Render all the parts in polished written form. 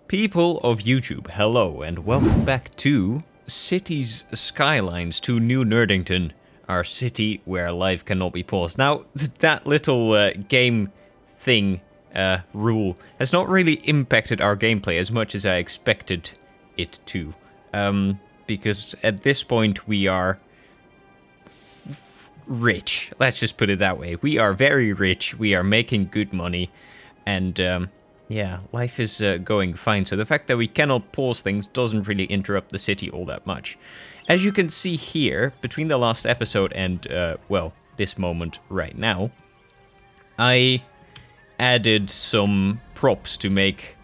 People of YouTube, hello and welcome back to Cities Skylines, to New Nerdington, our city where life cannot be paused. Now, that little game thing rule has not really impacted our gameplay as much as I expected it to. Because at this point we are rich. Let's just put it that way. We are very rich, we are making good money, and yeah, life is going fine. So the fact that we cannot pause things doesn't really interrupt the city all that much. As you can see here, between the last episode and, well, this moment right now, I added some props to make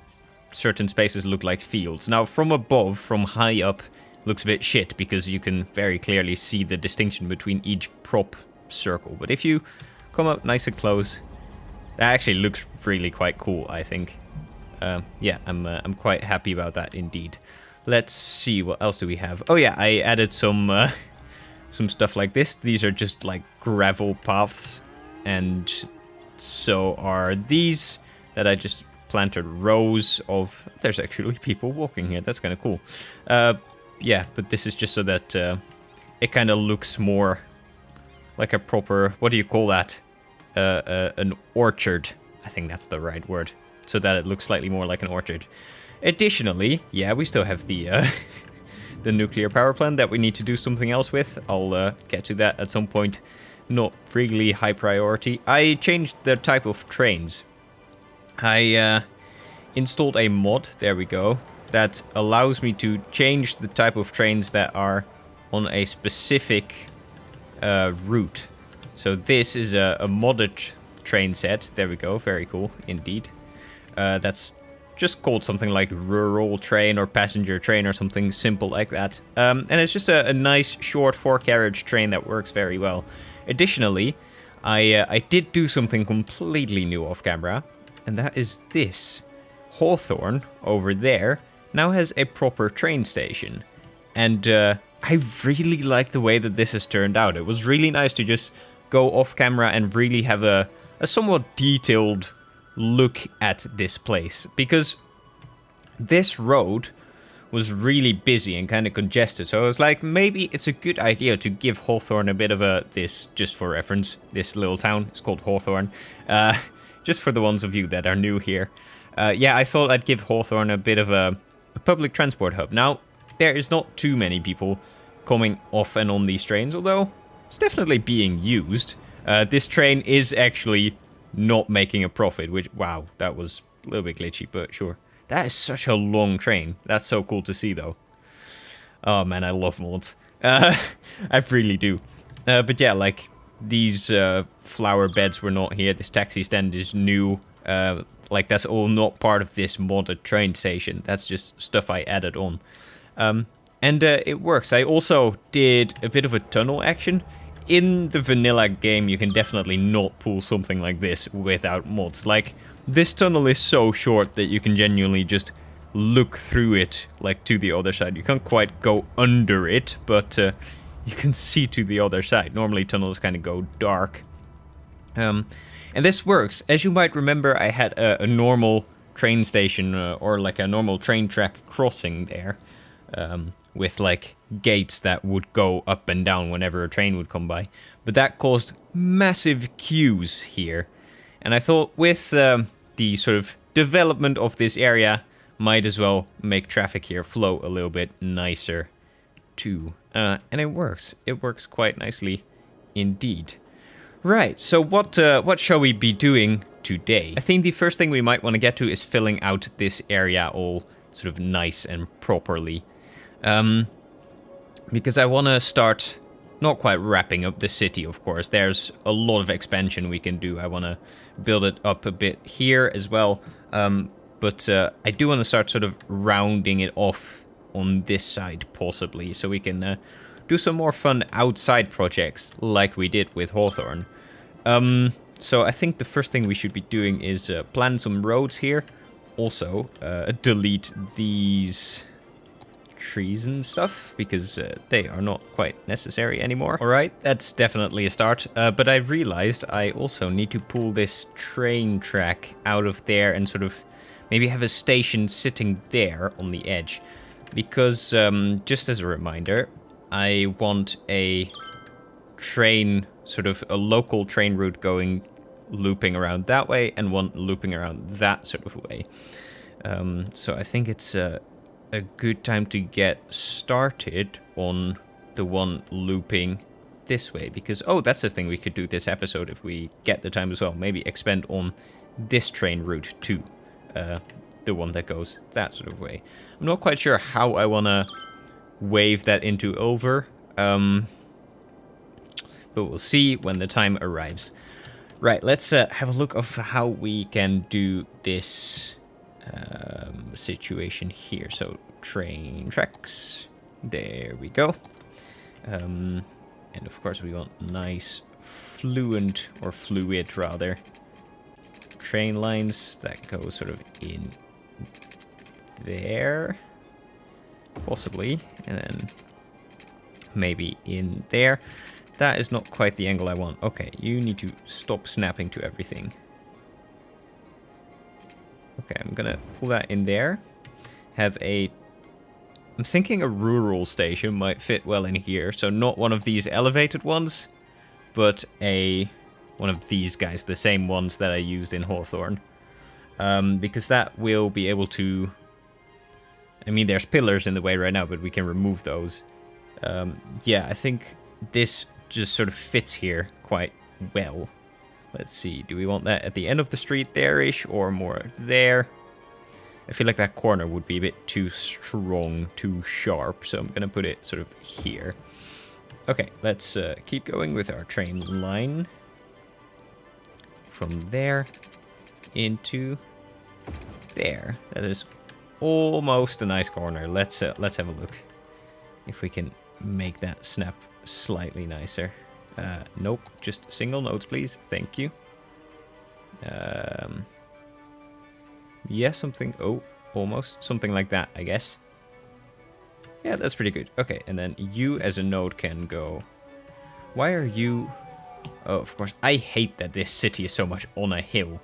certain spaces look like fields. Now, from above, from high up, looks a bit shit because you can very clearly see the distinction between each prop circle. But if you come up nice and close, that actually looks really quite cool, I think. Yeah, I'm quite happy about that indeed. Let's see, what else do we have? Oh yeah, I added some stuff like this. These are just like gravel paths, and so are these that I just planted rows of. There's actually people walking here. That's kind of cool. Yeah, but this is just so that it kind of looks more like a proper, what do you call that? An orchard. I think that's the right word. So that it looks slightly more like an orchard. Additionally, yeah, we still have the the nuclear power plant that we need to do something else with. I'll get to that at some point. Not really high priority. I changed the type of trains. I installed a mod, there we go, that allows me to change the type of trains that are on a specific route. So this is a modded train set. There we go. Very cool indeed. That's just called something like rural train or passenger train or something simple like that. And it's just a nice short 4-carriage train that works very well. Additionally, I did do something completely new off camera, and that is this. Hawthorne over there now has a proper train station. And I really like the way that this has turned out. It was really nice to just go off camera and really have a somewhat detailed look at this place, because this road was really busy and kind of congested. So I was like, maybe it's a good idea to give Hawthorne a bit of this, just for reference, this little town is called Hawthorne, just for the ones of you that are new here. Yeah, I thought I'd give Hawthorne a bit of a public transport hub. Now, there is not too many people coming off and on these trains, although it's definitely being used. This train is actually not making a profit, which, wow, that was a little bit glitchy, but sure. That is such a long train. That's so cool to see, though. Oh, man, I love mods. I really do. But yeah, like, these flower beds were not here. This taxi stand is new. Like, that's all not part of this modded train station. That's just stuff I added on. And it works. I also did a bit of a tunnel action. In the vanilla game, you can definitely not pull something like this without mods. Like, this tunnel is so short that you can genuinely just look through it, like, to the other side. You can't quite go under it, but you can see to the other side. Normally, tunnels kind of go dark. And this works. As you might remember, I had a normal train station, or like a normal train track crossing there. With like gates that would go up and down whenever a train would come by. But that caused massive queues here. And I thought with the sort of development of this area, might as well make traffic here flow a little bit nicer too. And it works. It works quite nicely indeed. Right, so what shall we be doing today? I think the first thing we might want to get to is filling out this area all sort of nice and properly. Because I want to start not quite wrapping up the city, of course. There's a lot of expansion we can do. I want to build it up a bit here as well. But I do want to start sort of rounding it off on this side, possibly, so we can do some more fun outside projects like we did with Hawthorne. So I think the first thing we should be doing is plan some roads here. Also, delete these trees and stuff, because they are not quite necessary anymore. Alright, that's definitely a start, but I realized I also need to pull this train track out of there and sort of maybe have a station sitting there on the edge. Because, just as a reminder, I want a train, sort of a local train route going, looping around that way, and one looping around that sort of way. So I think it's a good time to get started on the one looping this way. Because, oh, that's the thing we could do this episode if we get the time as well. Maybe expend on this train route too. The one that goes that sort of way. I'm not quite sure how I want to wave that into over. But we'll see when the time arrives. Right, let's have a look of how we can do this situation here. So, train tracks. There we go. And of course we want nice fluid rather, train lines that go sort of in there, possibly, and then maybe in there. That is not quite the angle I want. Okay, you need to stop snapping to everything. Okay, I'm gonna pull that in there. Have a... I'm thinking a rural station might fit well in here. So not one of these elevated ones, but one of these guys, the same ones that I used in Hawthorne. Because that will be able to... I mean, there's pillars in the way right now, but we can remove those. Yeah, I think this just sort of fits here quite well. Let's see, do we want that at the end of the street there-ish, or more there? I feel like that corner would be a bit too strong, too sharp, so I'm gonna put it sort of here. Okay, let's keep going with our train line. From there into there. That is almost a nice corner. Let's have a look if we can make that snap slightly nicer. Nope, just single nodes, please. Thank you. Yeah, something... Oh, almost. Something like that, I guess. Yeah, that's pretty good. Okay, and then you as a node can go... Why are you... Oh, of course. I hate that this city is so much on a hill.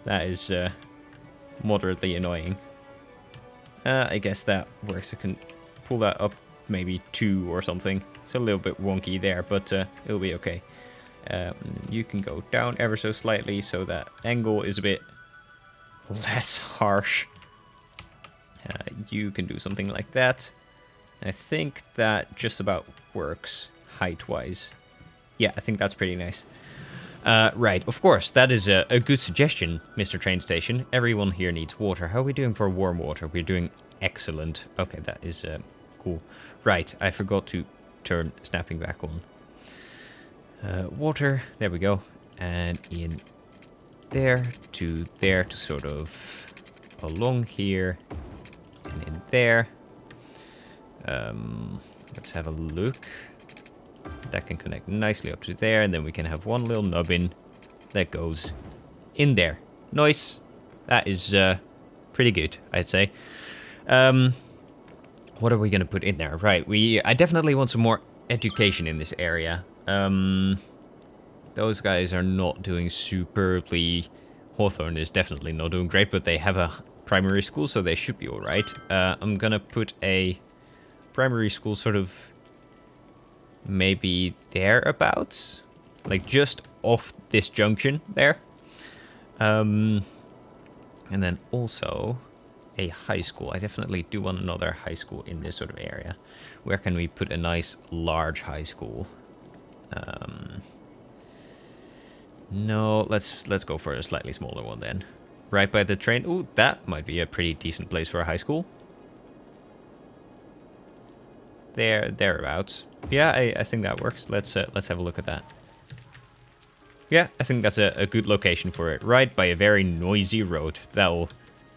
That is moderately annoying. I guess that works. I can pull that up maybe 2 or something. It's a little bit wonky there, but it'll be okay. You can go down ever so slightly so that angle is a bit less harsh. You can do something like that. I think that just about works height-wise. Yeah, I think that's pretty nice. Right, of course, that is a good suggestion, Mr. Train Station. Everyone here needs water. How are we doing for warm water? We're doing excellent. Okay, that is cool. Right, I forgot to turn snapping back on. Water, there we go. And in there to sort of along here. And in there. Let's have a look. That can connect nicely up to there, and then we can have one little nubbin that goes in there. Nice. That is pretty good, I'd say. What are we gonna put in there? Right, I definitely want some more education in this area. Those guys are not doing superbly. Hawthorne is definitely not doing great, but they have a primary school, so they should be alright. I'm gonna put a primary school sort of maybe thereabouts, like just off this junction there. And then also a high school. I definitely do want another high school in this sort of area. Where can we put a nice large high school? No, let's go for a slightly smaller one then. Right by the train. Ooh, that might be a pretty decent place for a high school. Thereabouts. Yeah, I think that works. Let's have a look at that. Yeah, I think that's a good location for it. Right by a very noisy road. That'll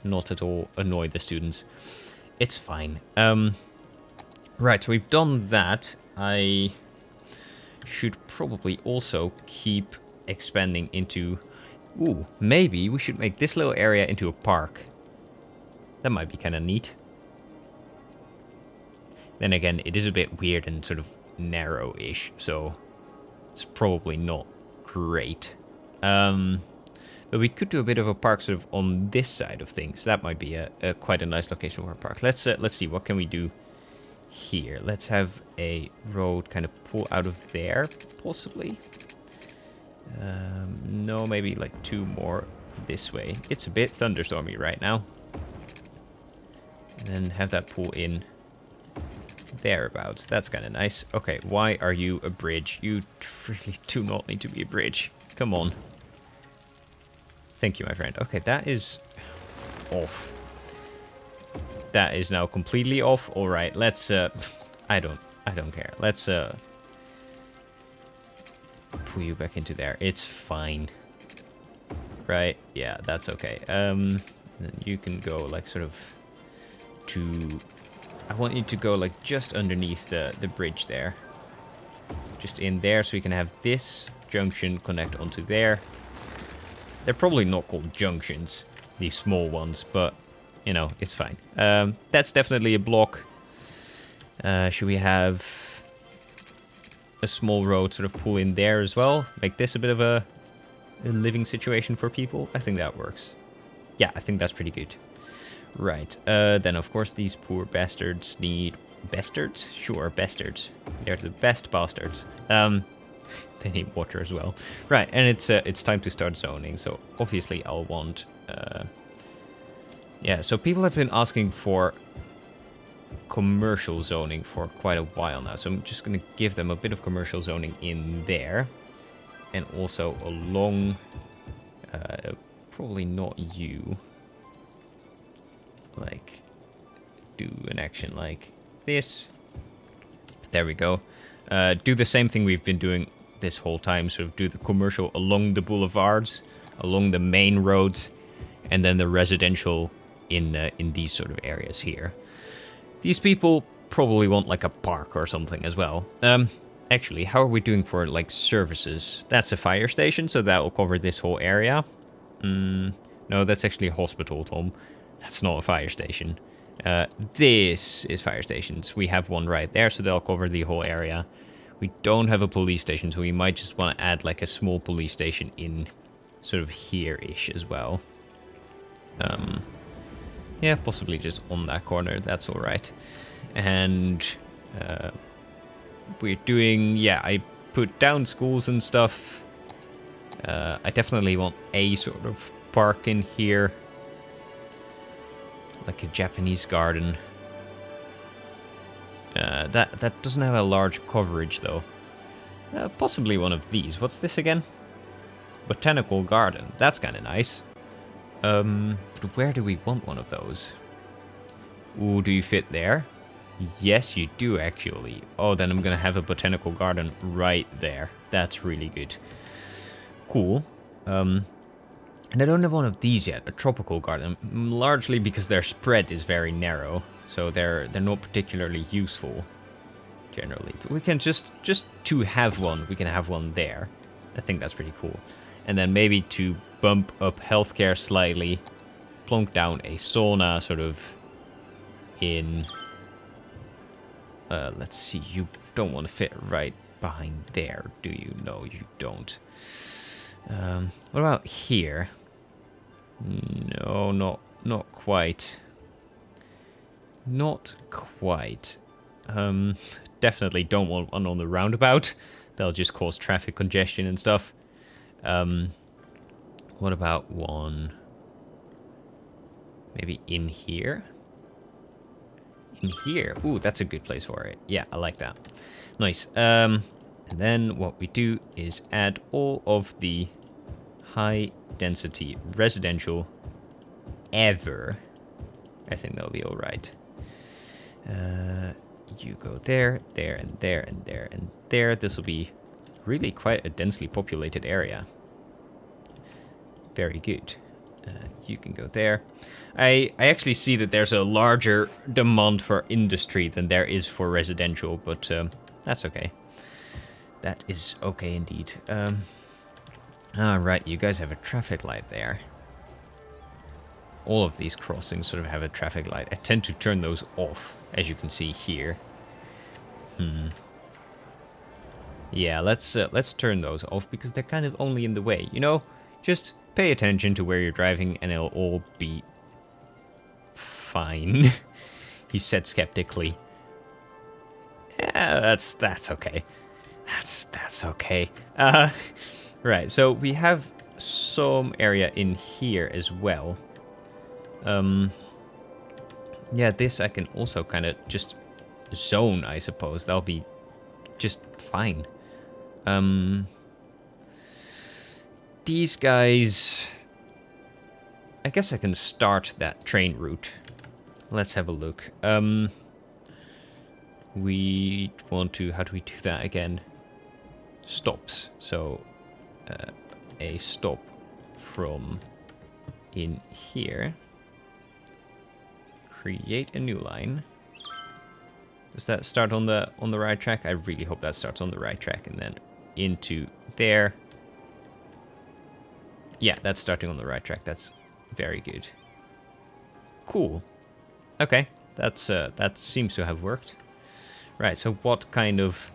not at all annoy the students. It's fine. Right, so we've done that. I should probably also keep expanding into... Ooh, maybe we should make this little area into a park. That might be kind of neat. Then again, it is a bit weird and sort of narrow-ish, so it's probably not great. But we could do a bit of a park sort of on this side of things. That might be a quite a nice location for a park. Let's see, what can we do here? Let's have a road kind of pull out of there, possibly. No, maybe like 2 more this way. It's a bit thunderstormy right now. And then have that pull in thereabouts. That's kind of nice. Okay, why are you a bridge? You really do not need to be a bridge. Come on. Thank you, my friend. Okay, that is off. That is now completely off. All right, let's I don't care. Let's pull you back into there. It's fine. Right? Yeah, that's okay. Then you can go like sort of to, I want you to go like just underneath the bridge there. Just in there, so we can have this junction connect onto there. They're probably not called junctions, these small ones, but, you know, it's fine. That's definitely a block. Should we have a small road sort of pull in there as well? Make this a bit of a living situation for people? I think that works. Yeah, I think that's pretty good. Right, then of course these poor bastards need... Bastards? Sure, bastards. They're the best bastards. They need water as well. Right, and it's time to start zoning, so obviously I'll want... yeah, so people have been asking for commercial zoning for quite a while now, so I'm just going to give them a bit of commercial zoning in there. And also along... probably not you. Like, do an action like this. There we go. Do the same thing we've been doing this whole time, sort of do the commercial along the boulevards, along the main roads, and then the residential in these sort of areas here. These people probably want like a park or something as well. Actually, how are we doing for like services? That's a fire station, so that will cover this whole area. No, that's actually a hospital, Tom. That's not a fire station. This is fire stations. We have one right there, so they'll cover the whole area. We don't have a police station, so we might just want to add like a small police station in sort of here-ish as well. Yeah, possibly just on that corner. That's all right. And we're doing... Yeah, I put down schools and stuff. I definitely want a sort of park in here. Like a Japanese garden. That doesn't have a large coverage, though. Possibly one of these. What's this again? Botanical garden. That's kind of nice. But where do we want one of those? Ooh, do you fit there? Yes, you do, actually. Oh, then I'm gonna have a botanical garden right there. That's really good. Cool. And I don't have one of these yet, a tropical garden, largely because their spread is very narrow, so they're not particularly useful, generally. But we can just to have one, we can have one there. I think that's pretty cool. And then maybe to bump up healthcare slightly, plonk down a sauna sort of in... let's see, you don't want to fit right behind there, do you? No, you don't. What about here? No, not quite. Not quite. Definitely don't want one on the roundabout. They'll just cause traffic congestion and stuff. What about one? Maybe in here? In here. Ooh, that's a good place for it. Yeah, I like that. Nice. And then what we do is add all of the high density residential ever. I think that'll be all right. You go there, there, and there, and there, and there. This will be really quite a densely populated area. Very good. You can go there. I actually see that there's a larger demand for industry than there is for residential, but that's okay. That is okay indeed. Alright, you guys have a traffic light there. All of these crossings sort of have a traffic light. I tend to turn those off, as you can see here. Yeah, let's turn those off because they're kind of only in the way. You know, just pay attention to where you're driving and it'll all be fine. He said skeptically. Yeah, that's okay. That's okay. Right, so we have some area in here as well. Yeah, this I can also kind of just zone, I suppose. That'll be just fine. These guys... I guess I can start that train route. Let's have a look. We want to... How do we do that again? Stops. So, a stop from in here. Create a new line. Does that start on the right track? I really hope that starts on the right track, and then into there. Yeah, that's starting on the right track. That's very good. Cool. Okay, that seems to have worked. Right, so what kind of...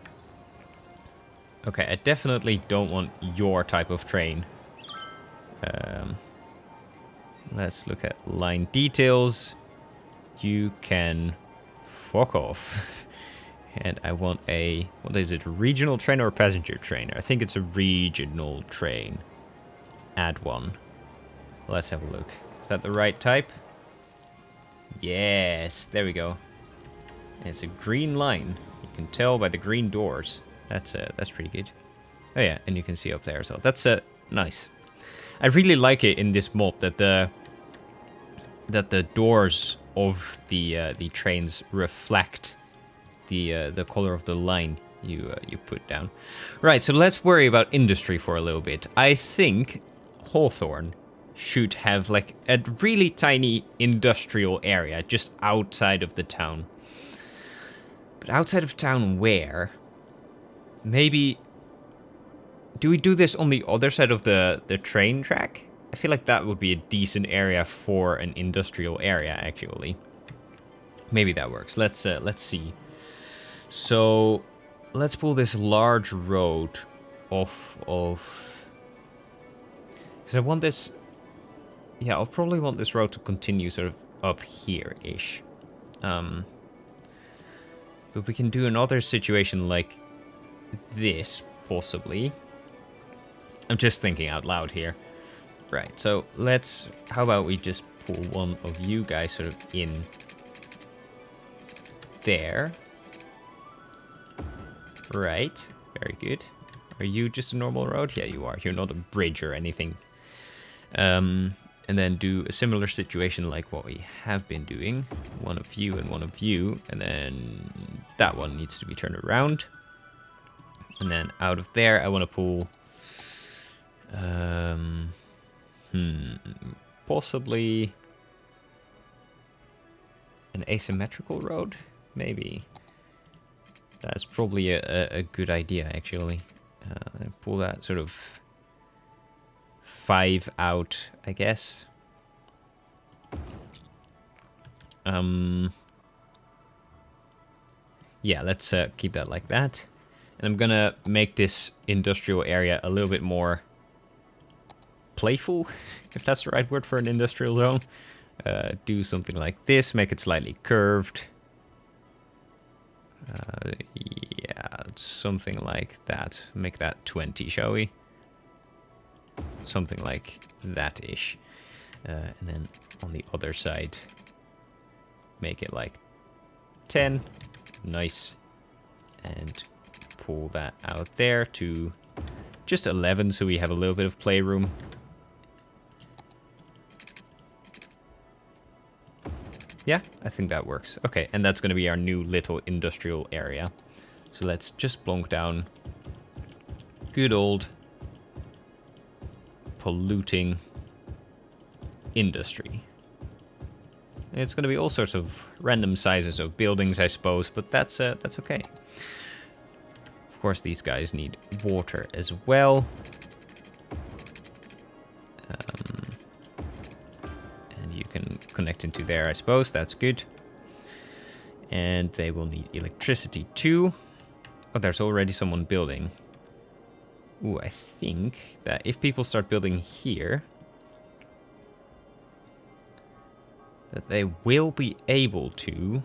Okay, I definitely don't want your type of train. Let's look at line details. You can fuck off. And I want a... What is it? A regional train or a passenger train? I think it's a regional train. Add one. Let's have a look. Is that the right type? Yes, there we go. And it's a green line. You can tell by the green doors. That's pretty good. Oh yeah, and you can see up there as well. That's nice. I really like it in this mod that the doors of the trains reflect the color of the line you put down. Right, so let's worry about industry for a little bit. I think Hawthorne should have like a really tiny industrial area just outside of the town. But outside of town where? Maybe... Do we do this on the other side of the train track? I feel like that would be a decent area for an industrial area, actually. Maybe that works. Let's see. So, let's pull this large road off of... Because I want this... Yeah, I'll probably want this road to continue sort of up here-ish. But we can do another situation like this, possibly. I'm just thinking out loud here. Right, so let's... How about we just pull one of you guys sort of in there. Right, very good. Are you just a normal road? Yeah, you are. You're not a bridge or anything. And then do a similar situation like what we have been doing. One of you and one of you. And then that one needs to be turned around. And then out of there, I want to pull... possibly an asymmetrical road, maybe. That's probably a good idea, actually. Pull that sort of 5 out, I guess. Yeah, let's keep that like that. And I'm gonna make this industrial area a little bit more playful, if that's the right word for an industrial zone. Do something like this, make it slightly curved. Yeah, something like that. Make that 20, shall we? Something like that-ish. And then on the other side, make it like 10. Nice. And pull that out there to just 11, so we have a little bit of playroom. Yeah, I think that works. Okay, and that's going to be our new little industrial area. So let's just plonk down good old polluting industry. It's going to be all sorts of random sizes of buildings, I suppose, but that's okay. Of course, these guys need water as well. And you can connect into there, I suppose. That's good. And they will need electricity too. Oh, there's already someone building. Ooh, I think that if people start building here, that they will be able to.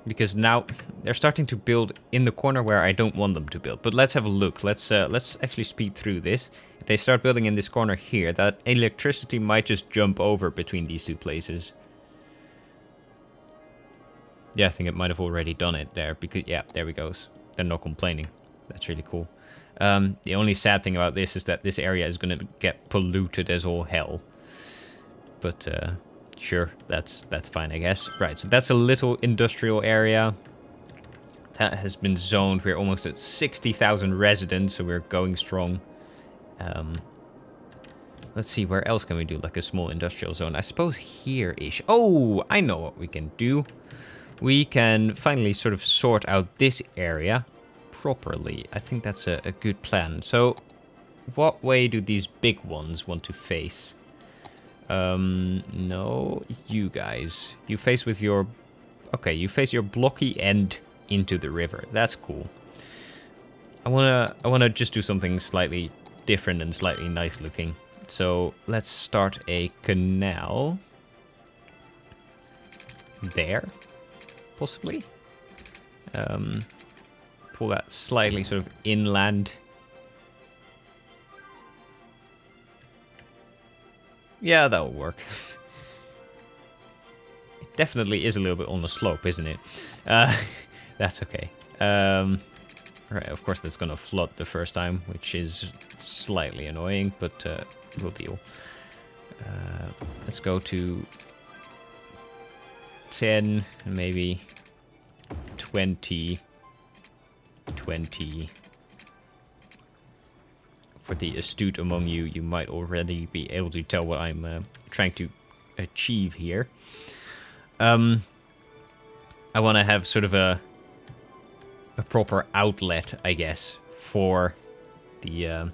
Because now they're starting to build in the corner where I don't want them to build. But let's have a look. Let's actually speed through this. If they start building in this corner here, that electricity might just jump over between these two places. Yeah, I think it might have already done it there. Because yeah, there we goes. They're not complaining. That's really cool. The only sad thing about this is that this area is going to get polluted as all hell. But sure, that's fine, I guess. Right, so that's a little industrial area. That has been zoned. We're almost at 60,000 residents, so we're going strong. Let's see, where else can we do like a small industrial zone? I suppose here-ish. Oh, I know what we can do. We can finally sort of sort out this area properly. I think that's a good plan. So, what way do these big ones want to face? No, you guys. You face with your... Okay, you face your blocky end into the river. That's cool. I wanna just do something slightly different and slightly nice looking. So, let's start a canal. There. Possibly. Pull that slightly sort of inland. Yeah, that'll work. It definitely is a little bit on the slope, isn't it? That's okay. Right, of course that's gonna flood the first time, which is slightly annoying, but we'll deal. Let's go to 10, maybe 20. For the astute among you, you might already be able to tell what I'm trying to achieve here. I want to have sort of a proper outlet, I guess, for the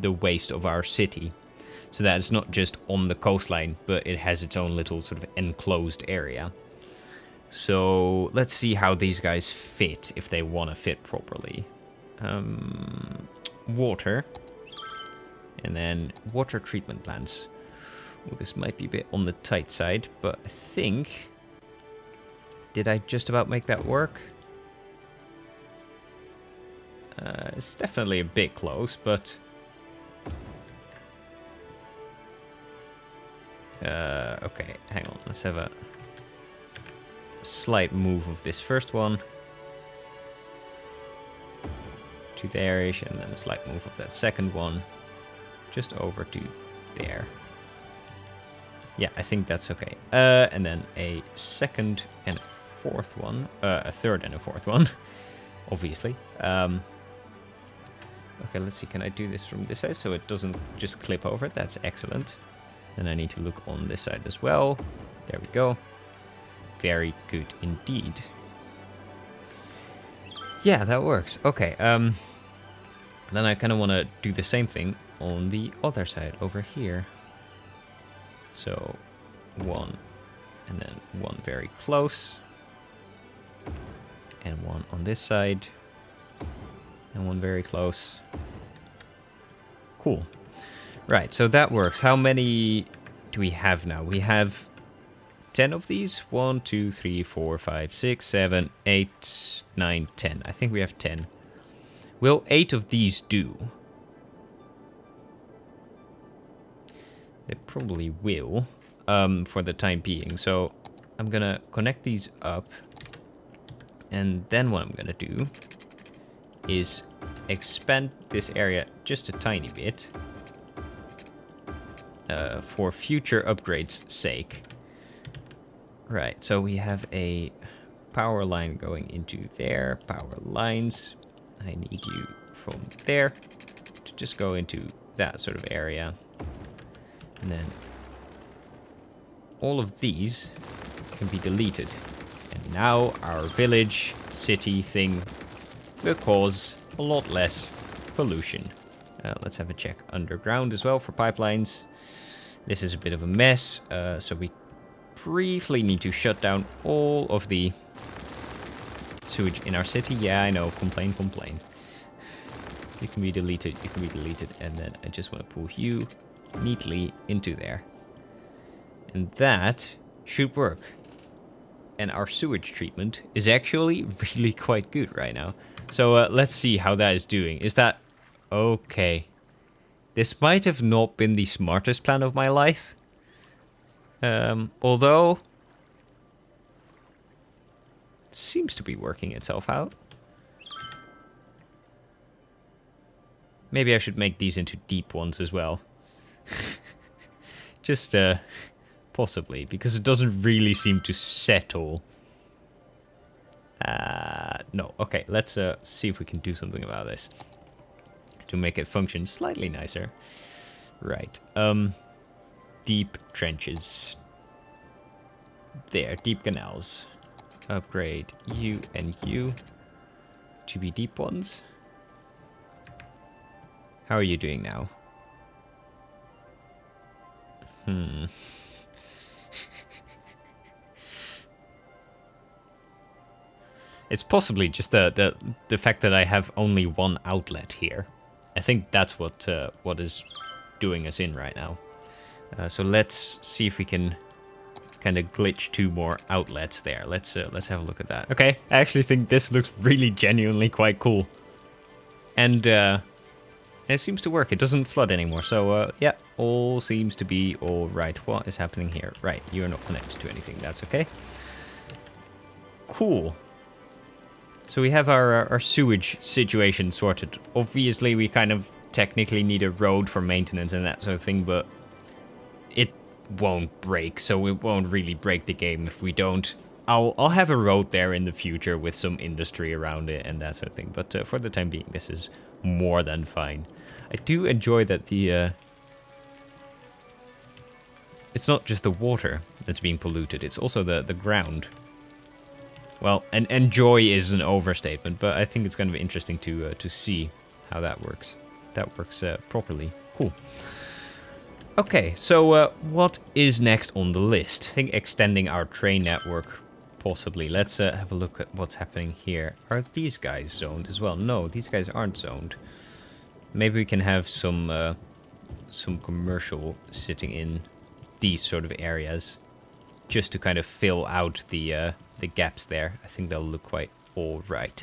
waste of our city. So that it's not just on the coastline, but it has its own little sort of enclosed area. So let's see how these guys fit, if they want to fit properly. Water. And then water treatment plants. Well, this might be a bit on the tight side, but I think... Did I just about make that work? It's definitely a bit close, but... okay, hang on. Let's have a slight move of this first one to there-ish, and then a slight move of that second one just over to there. Yeah, I think that's okay. And then a second and a fourth one, a third and a fourth one, obviously. Okay, let's see, can I do this from this side so it doesn't just clip over? That's excellent. Then I need to look on this side as well. There we go. Very good indeed. Yeah, that works. Okay, then I kind of want to do the same thing on the other side over here. So, one, and then one very close. And one on this side. And one very close. Cool. Right, so that works. How many do we have now? We have 10 of these. 1, 2, 3, 4, 5, 6, 7, 8, 9, 10. I think we have 10. Will 8 of these do? They probably will, for the time being. So I'm gonna connect these up. And then what I'm gonna do is expand this area just a tiny bit. For future upgrades' sake. Right, so we have a power line going into there. Power lines. I need you from there to just go into that sort of area. And then all of these can be deleted. And now our village, city thing will cause a lot less pollution. Let's have a check underground as well for pipelines. This is a bit of a mess, so we briefly need to shut down all of the sewage in our city. Yeah, I know, complain. You can be deleted, and then I just want to pull you neatly into there. And that should work. And our sewage treatment is actually really quite good right now. So let's see how that is doing. Is that... Okay. This might have not been the smartest plan of my life. Although... It seems to be working itself out. Maybe I should make these into deep ones as well. Just, possibly, because it doesn't really seem to settle. No. Okay, let's see if we can do something about this. To make it function slightly nicer. Right. Deep trenches. There, deep canals. Upgrade you and you to be deep ones. How are you doing now? It's possibly just the fact that I have only one outlet here. I think that's what is doing us in right now. So let's see if we can kind of glitch 2 more outlets there. Let's have a look at that. Okay, I actually think this looks really genuinely quite cool. And it seems to work. It doesn't flood anymore. So yeah, all seems to be all right. What is happening here? Right, you're not connected to anything. That's okay. Cool. So we have our sewage situation sorted. Obviously, we kind of technically need a road for maintenance and that sort of thing, but it won't break, so it won't really break the game if we don't. I'll have a road there in the future with some industry around it and that sort of thing, but for the time being, this is more than fine. I do enjoy that the... It's not just the water that's being polluted, it's also the ground. Well, and enjoy is an overstatement, but I think it's going to be interesting to see how that works. That works properly. Cool. Okay, so what is next on the list? I think extending our train network, possibly. Let's have a look at what's happening here. Are these guys zoned as well? No, these guys aren't zoned. Maybe we can have some commercial sitting in these sort of areas, just to kind of fill out the gaps there. I think they'll look quite all right.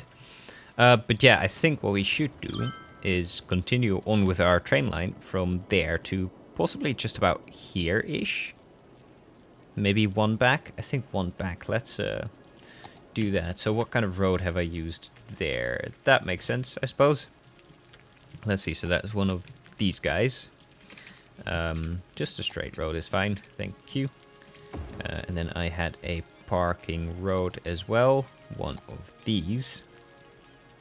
But yeah, I think what we should do is continue on with our train line from there to possibly just about here-ish. Maybe 1 back? I think 1 back. Let's do that. So what kind of road have I used there? That makes sense, I suppose. Let's see. So that's one of these guys. Just a straight road is fine. Thank you. And then I had a parking road as well. One of these.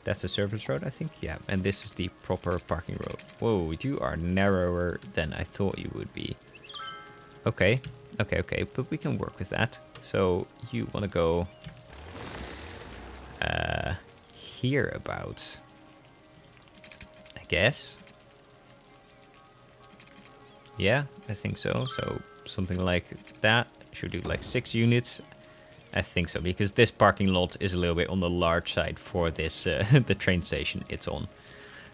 That's the service road, I think. Yeah, and this is the proper parking road. Whoa, you are narrower than I thought you would be. Okay, okay, but we can work with that. So you want to go hereabouts, I guess. Yeah, I think so. So something like that. Should do like 6 units. I think so, because this parking lot is a little bit on the large side for this the train station it's on.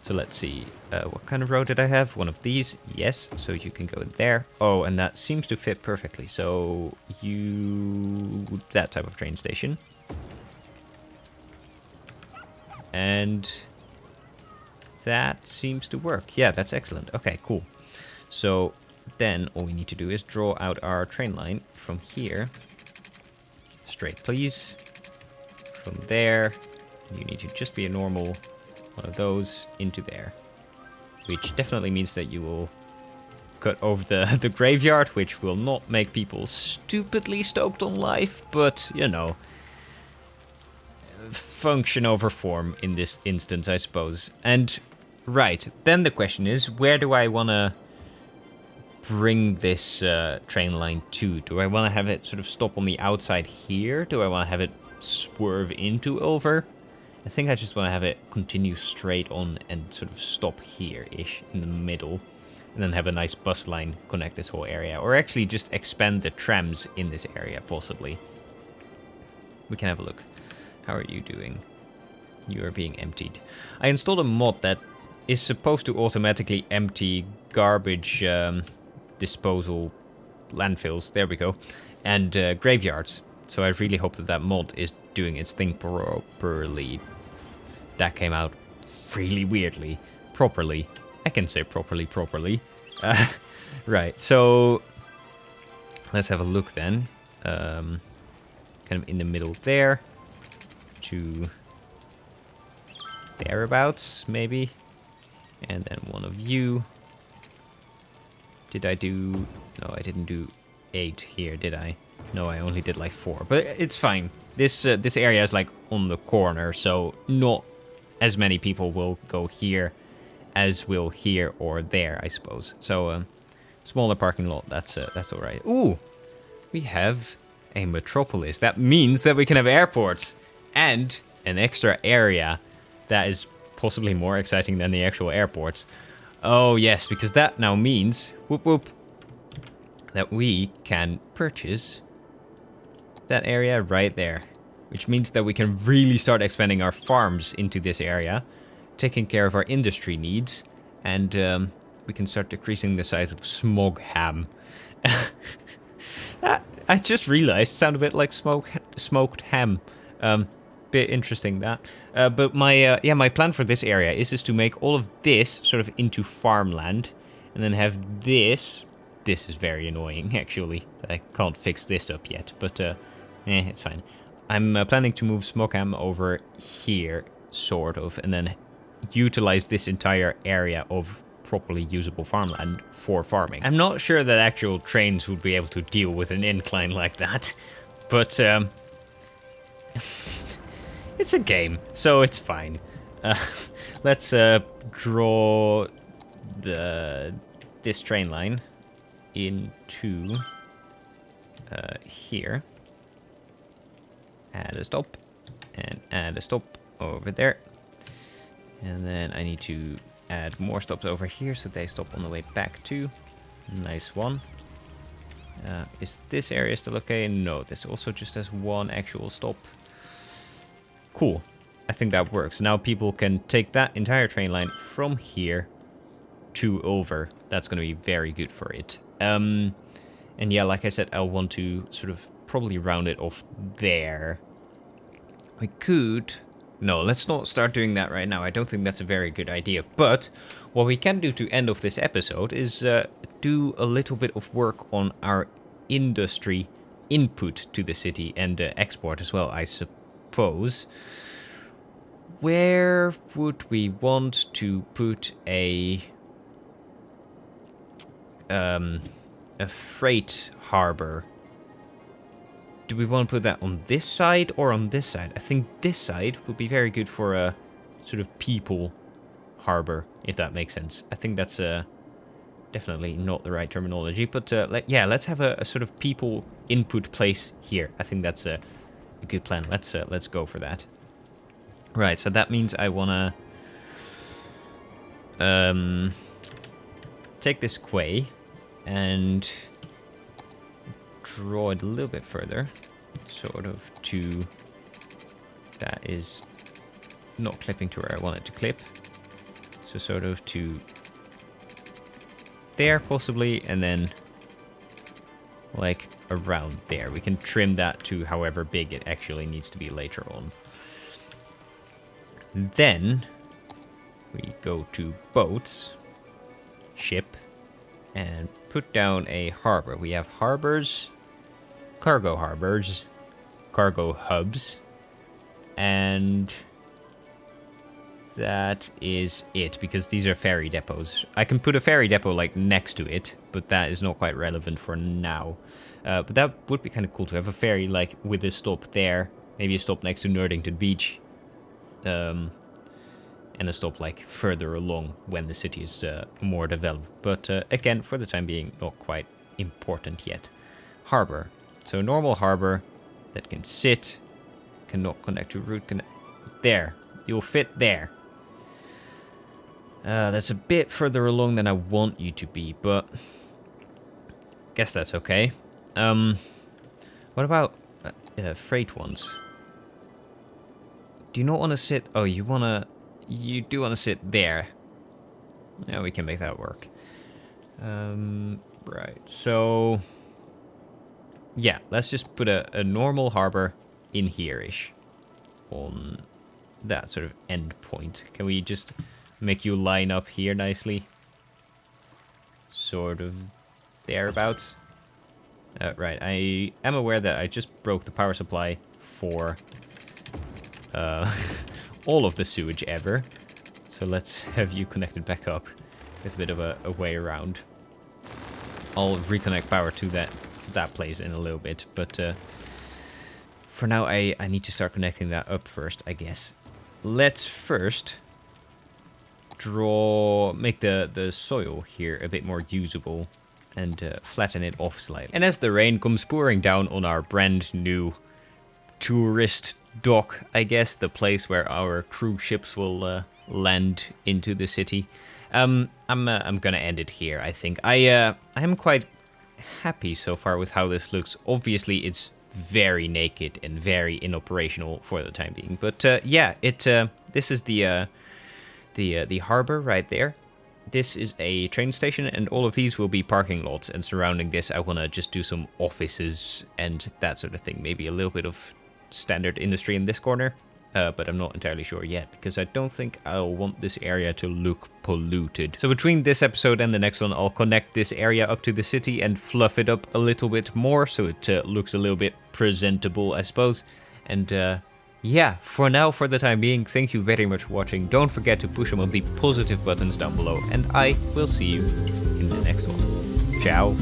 So let's see. What kind of road did I have? One of these. Yes, so you can go there. Oh, and that seems to fit perfectly. So that type of train station. And that seems to work. Yeah, that's excellent. Okay, cool. So then all we need to do is draw out our train line from here. Straight, please. From there, you need to just be a normal one of those into there. Which definitely means that you will cut over the graveyard, which will not make people stupidly stoked on life, but, you know, function over form in this instance, I suppose. And, right, then the question is, where do I want to bring this train line to? Do I want to have it sort of stop on the outside here? Do I want to have it swerve into over? I think I just want to have it continue straight on and sort of stop here-ish in the middle. And then have a nice bus line connect this whole area. Or actually just expand the trams in this area, possibly. We can have a look. How are you doing? You are being emptied. I installed a mod that is supposed to automatically empty garbage disposal landfills. There we go. And graveyards. So I really hope that that mod is doing its thing properly. That came out really weirdly. Properly. I can say properly. Right, so let's have a look then. Kind of in the middle there. To thereabouts, maybe. And then one of you. Did I do... No, I didn't do 8 here, did I? No, I only did like 4. But it's fine. This area is like on the corner, so not as many people will go here as will here or there, I suppose. So, smaller parking lot, that's alright. Ooh! We have a metropolis. That means that we can have airports. And an extra area that is possibly more exciting than the actual airports. Oh, yes, because that now means... Whoop, whoop. That we can purchase that area right there. Which means that we can really start expanding our farms into this area. Taking care of our industry needs. And we can start decreasing the size of Smogham. That, I just realized, sounded a bit like smoked ham. Bit interesting, that. But my plan for this area is to make all of this sort of into farmland. And then have this... This is very annoying, actually. I can't fix this up yet, but it's fine. I'm planning to move Smogham over here, sort of, and then utilize this entire area of properly usable farmland for farming. I'm not sure that actual trains would be able to deal with an incline like that, but it's a game, so it's fine. Let's draw this train line into here. Add a stop, and add a stop over there. And then I need to add more stops over here so they stop on the way back too. Nice one. Is this area still okay? No, this also just has one actual stop. Cool. I think that works. Now people can take that entire train line from here to over. That's going to be very good for it. And yeah, like I said, I'll want to sort of probably round it off there. We could... No, let's not start doing that right now. I don't think that's a very good idea. But what we can do to end off this episode is do a little bit of work on our industry input to the city and export as well, I suppose. Where would we want to put a freight harbor? Do we want to put that on this side or on this side? I think this side would be very good for a sort of people harbor, if that makes sense. I think that's definitely not the right terminology, but let's have a sort of people input place here. I think that's a good plan. Let's go for that. Right, so that means I wanna take this quay and draw it a little bit further, sort of to... That is not clipping to where I want it to clip. So sort of to there, possibly, and then like around there. We can trim that to however big it actually needs to be later on. Then we go to boats, ship, and put down a harbor. We have harbors, cargo hubs, and that is it, because these are ferry depots. I can put a ferry depot like next to it, but that is not quite relevant for now. But that would be kind of cool to have a ferry like with a stop there, maybe a stop next to Nerdington Beach, and a stop like further along when the city is more developed. But again, for the time being, not quite important yet. Harbor. So normal harbor that can sit, cannot connect to route. There, you'll fit there. That's a bit further along than I want you to be, but guess that's okay. What about freight ones? Do you not want to sit? Oh, you do want to sit there. Yeah, we can make that work. Right, so Yeah, let's just put a normal harbor in here-ish. On that sort of end point. Can we just make you line up here nicely? Sort of thereabouts. Right, I am aware that I just broke the power supply for all of the sewage ever. So let's have you connected back up with a bit of a way around. I'll reconnect power to that place in a little bit, but for now I need to start connecting that up first, I guess. Let's first make the soil here a bit more usable and flatten it off slightly. And as the rain comes pouring down on our brand new tourist dock, I guess, the place where our cruise ships will land into the city, I'm gonna end it here. I think I am quite happy so far with how this looks. Obviously, it's very naked and very inoperational for the time being, but yeah, this is the harbor right there. This is a train station, and all of these will be parking lots, and surrounding this I want to just do some offices and that sort of thing. Maybe a little bit of standard industry in this corner, but I'm not entirely sure yet, because I don't think I'll want this area to look polluted. So between this episode and the next one, I'll connect this area up to the city and fluff it up a little bit more, so it looks a little bit presentable, I suppose. And yeah, for now, for the time being, thank you very much for watching. Don't forget to push some of the positive buttons down below, and I will see you in the next one. Ciao.